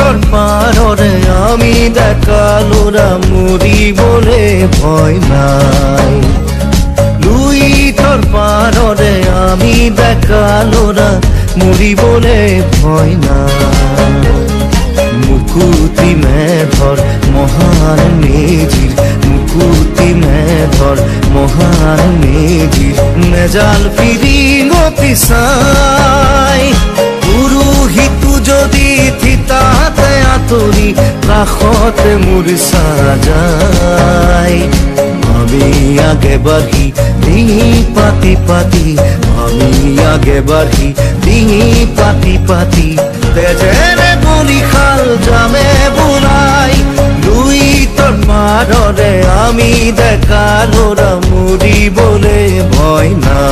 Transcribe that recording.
তোর পাররে আমি দেখালোরা মরিবলে ভয় নাই লুই তোর পাররে আমি দেখালোরা মরিবলে ভয় নাই মুকুতি মেধর মহান মেজির মুকুতি মেধর মহান মেজির নেজাল ফিরি গতি চাই পুৰুহিতু যদি থিতাতে আঁতৰি কাষতে মোৰ সাজাই আমি আগে বাঢ়ি ডিঙি পাতি পাতি আমি আগে বাঢ়ি ডিঙি পাতি পাতি তেজেৰে বলিশাল জামে বুলাই লুই তোৰ পাৰৰে আমি ডেকা ল'ৰা মৰিবলে ভয় নাই।